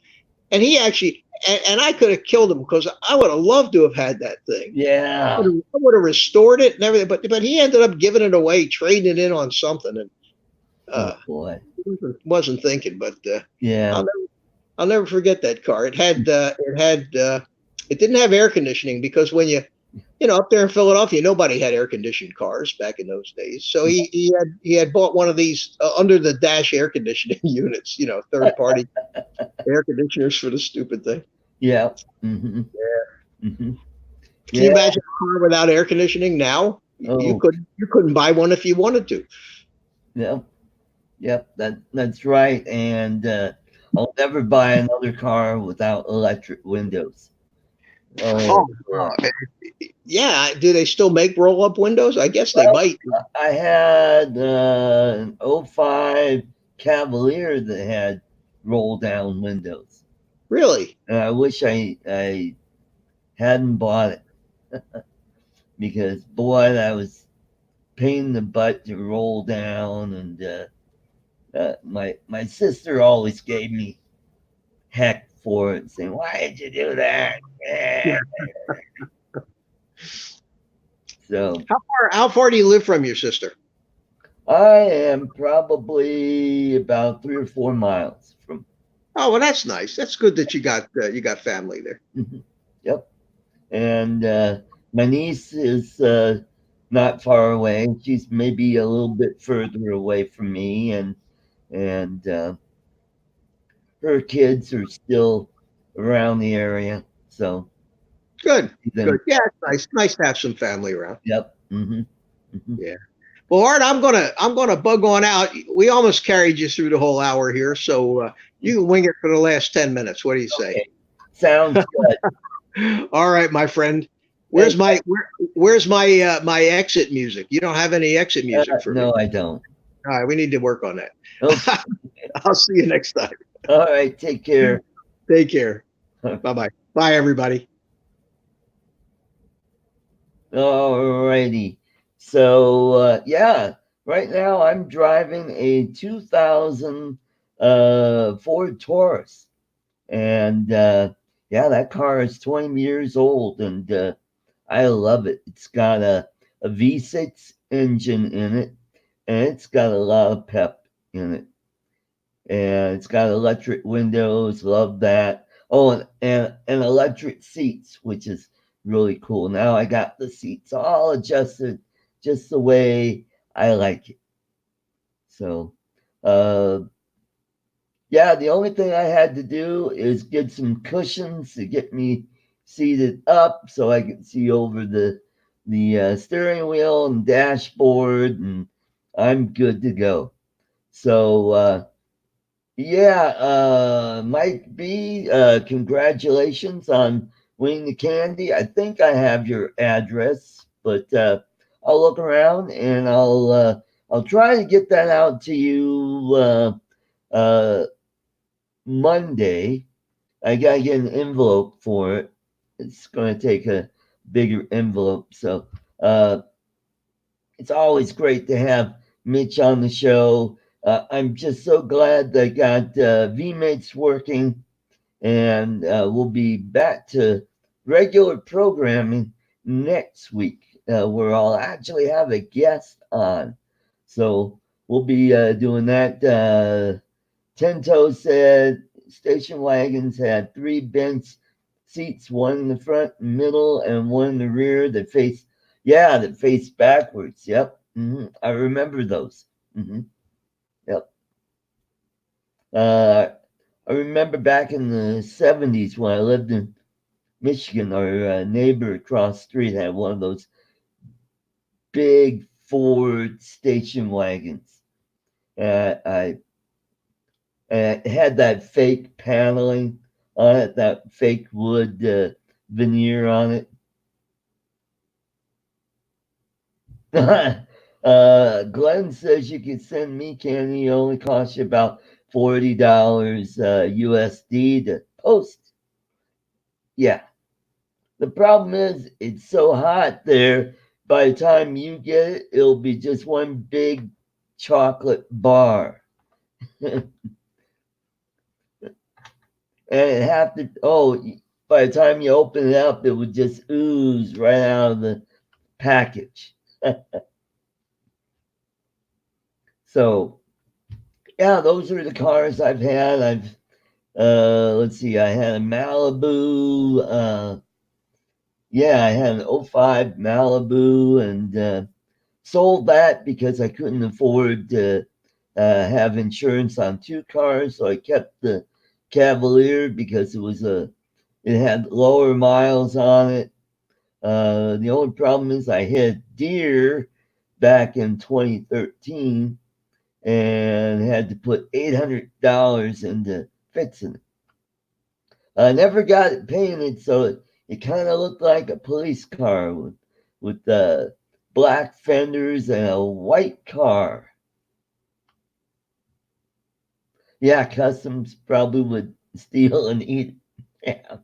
and he actually and I could have killed him because I would have loved to have had that thing. Yeah, I would have restored it and everything, but he ended up giving it away, trading it in on something, and oh boy, wasn't thinking. But yeah, I'll never forget that car. It didn't have air conditioning because when up there in Philadelphia, nobody had air conditioned cars back in those days. So he had bought one of these under the dash air conditioning units, third party air conditioners for the stupid thing. Yeah. Mm-hmm. Yeah. Mm-hmm. Can you imagine a car without air conditioning now? Oh. You couldn't buy one if you wanted to. Yeah. Yep. That's right. And I'll never buy another car without electric windows. Yeah. Do they still make roll-up windows? I guess they might. I had an 05 Cavalier that had roll-down windows. Really? And I wish I hadn't bought it because, boy, that was pain in the butt to roll down. And my sister always gave me heck for it, saying, "Why did you do that?" So how far do you live from your sister? I am probably about 3 or 4 miles from. Oh, well, that's nice. That's good that you got family there. Yep. And my niece is not far away. She's maybe a little bit further away from me, and her kids are still around the area. So good. Yeah, it's nice to have some family around. Yep. Mm-hmm. Mm-hmm. Yeah. Well, Art, I'm gonna bug on out. We almost carried you through the whole hour here, so you can wing it for the last 10 minutes. What do you say? Okay. Sounds good. All right, my friend. Where's my exit music? You don't have any exit music for me? No, I don't. All right, we need to work on that. Okay. I'll see you next time. All right, take care. Take care. Bye-bye. Bye, everybody. All righty. So, right now I'm driving a 2000 Ford Taurus. And, that car is 20 years old, and I love it. It's got a V6 engine in it, and it's got a lot of pep in it. And it's got electric windows, love that. Oh, and electric seats, which is really cool. Now I got the seats all adjusted just the way I like it. So, the only thing I had to do is get some cushions to get me seated up so I could see over the steering wheel and dashboard, and I'm good to go. So, Mike B, congratulations on winning the candy. I think I have your address, but I'll look around and I'll try to get that out to you Monday. I gotta get an envelope for it. It's gonna take a bigger envelope, so It's always great to have Mitch on the show. I'm just so glad that I got VMates working, and we'll be back to regular programming next week, where I'll actually have a guest on. So we'll be doing that. Tento said station wagons had 3 bench seats, one in the front, middle, and one in the rear that face backwards. Yep. I remember those. Yep. Uh, I remember back in the 70s when I lived in Michigan, our neighbor across the street had one of those big Ford station wagons. I it had that fake paneling on it, that fake wood veneer on it. Glenn says you can send me candy. It only costs you about $40 USD to post. Yeah. The problem is it's so hot there. By the time you get it, it'll be just one big chocolate bar. And it have to by the time you open it up, it would just ooze right out of the package. So yeah, those are the cars I've had. Let's see, I had a Malibu. I had an '05 Malibu, and sold that because I couldn't afford to have insurance on 2 cars. So I kept the Cavalier because it had lower miles on it. The only problem is I hit deer back in 2013 and had to put $800 into fixing it. I never got it painted, so it kind of looked like a police car with black fenders and a white car. Yeah, customs probably would steal and eat. Yeah.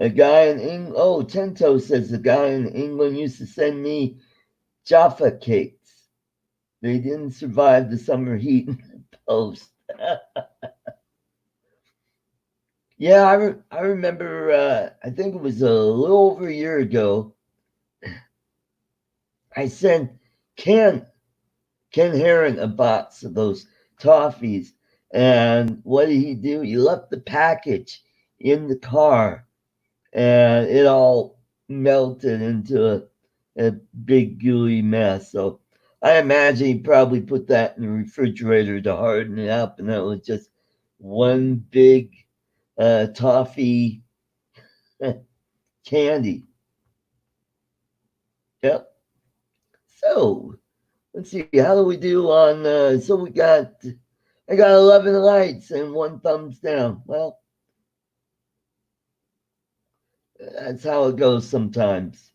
A guy in England. Oh, Tento says the guy in England used to send me Jaffa cakes. They didn't survive the summer heat in the post. Yeah, I remember. I think it was a little over a year ago. I sent Ken Heron a box of those toffees, and what did he do? He left the package in the car, and it all melted into a big gooey mess. So I imagine he probably put that in the refrigerator to harden it up, and that was just one big toffee candy. Yep. So let's see, how do we do on? I got 11 likes and 1 thumbs down. Well, that's how it goes sometimes.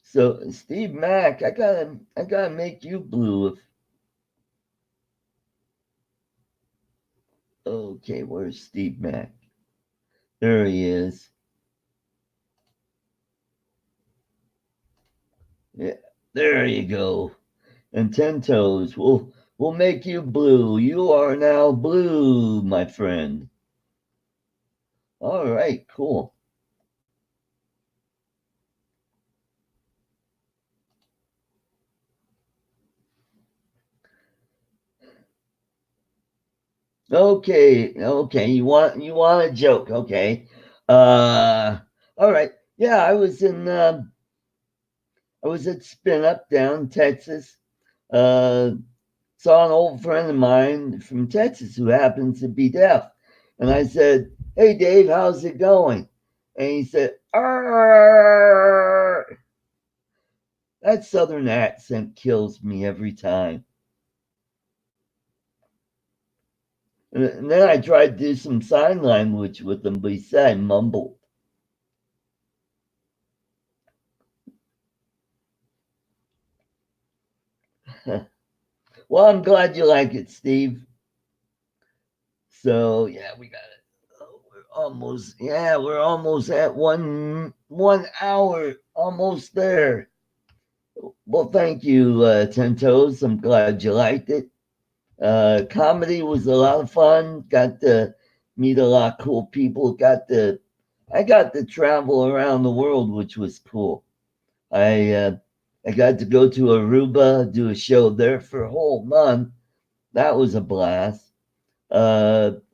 So Steve Mack, I gotta make you blue. Okay, where's Steve Mack? There he is. Yeah, there you go. And 10 toes. We'll make you blue. You are now blue, my friend. All right, cool. Okay. You want a joke? Okay. All right. Yeah, I was at Spin Up down Texas. Uh, saw an old friend of mine from Texas who happens to be deaf, and I said, "Hey, Dave, how's it going?" And he said, "Arr!" That southern accent kills me every time. And then I tried to do some sign language with him, but he said I mumbled. Well, I'm glad you like it, Steve. So yeah, we got it. We're almost at 1 hour, almost there. Well, thank you, Ten Toes. I'm glad you liked it. Comedy was a lot of fun. Got to meet a lot of cool people. I got to travel around the world, which was cool. I got to go to Aruba, do a show there for a whole month. That was a blast.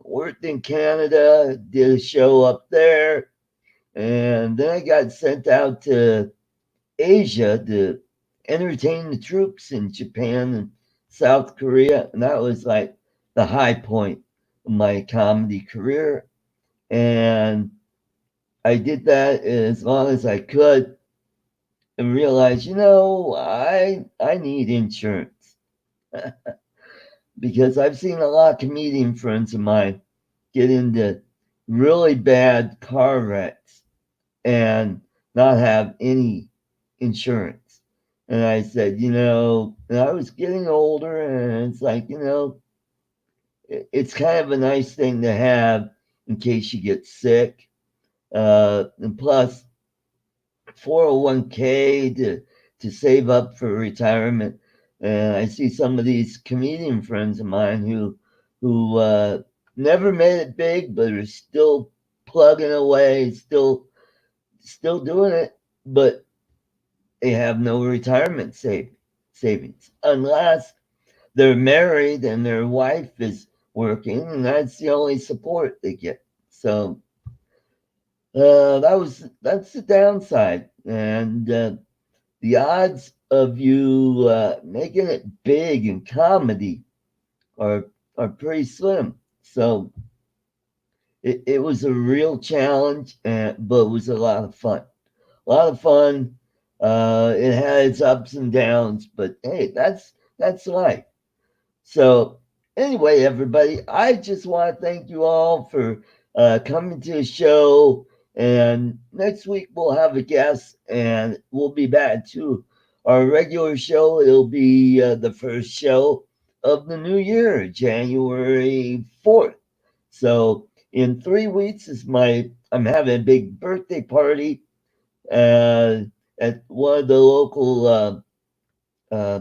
Worked in Canada, did a show up there, and then I got sent out to Asia to entertain the troops in Japan and South Korea, and that was like the high point of my comedy career. And I did that as long as I could, and realized, I need insurance because I've seen a lot of comedian friends of mine get into really bad car wrecks and not have any insurance. And I said, and I was getting older, and it's like, it's kind of a nice thing to have in case you get sick. And plus, 401k to save up for retirement. And I see some of these comedian friends of mine who never made it big, but are still plugging away, still doing it, but they have no retirement savings unless they're married and their wife is working, and that's the only support they get. So that's the downside, and the odds of you making it big in comedy are are pretty slim. So it was a real challenge, but it was a lot of fun. A lot of fun. It had its ups and downs, but hey, that's life. So anyway, everybody, I just want to thank you all for coming to the show. And next week we'll have a guest, and we'll be back to our regular show. It'll be the first show of the new year, January 4th. So in 3 weeks is I'm having a big birthday party uh, at one of the local uh,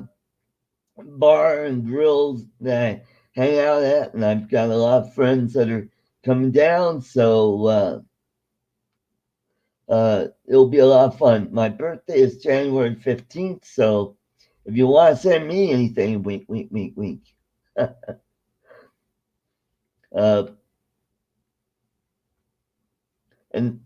bar and grills that I hang out at, and I've got a lot of friends that are coming down. So it'll be a lot of fun. My birthday is January 15th, so if you want to send me anything, wink, wink, wink, wink. uh, and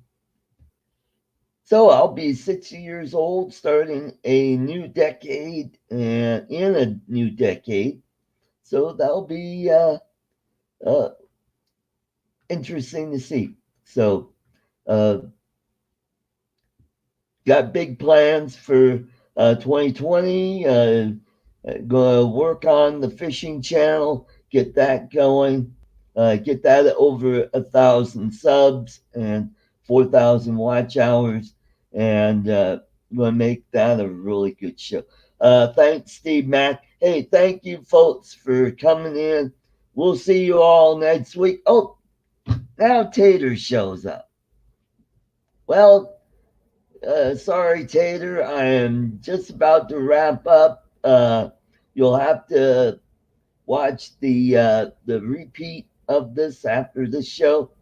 so I'll be 60 years old, starting a new decade, and in a new decade. So that'll be uh, interesting to see. So, uh, got big plans for 2020. Going to work on the fishing channel, get that going, get that at over 1,000 subs and 4,000 watch hours, and going to make that a really good show. Thanks, Steve Mack. Hey, thank you, folks, for coming in. We'll see you all next week. Oh, now Tater shows up. Well, sorry, Tater. I am just about to wrap up. You'll have to watch the repeat of this after this show.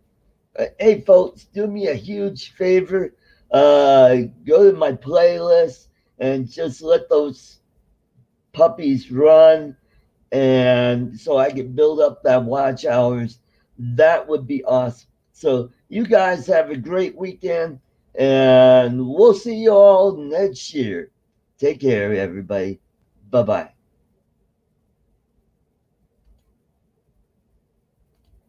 Hey, folks, do me a huge favor. Go to my playlist and just let those puppies run, and so I can build up that watch hours. That would be awesome. So you guys have a great weekend, and we'll see you all next year. Take care, everybody. Bye bye.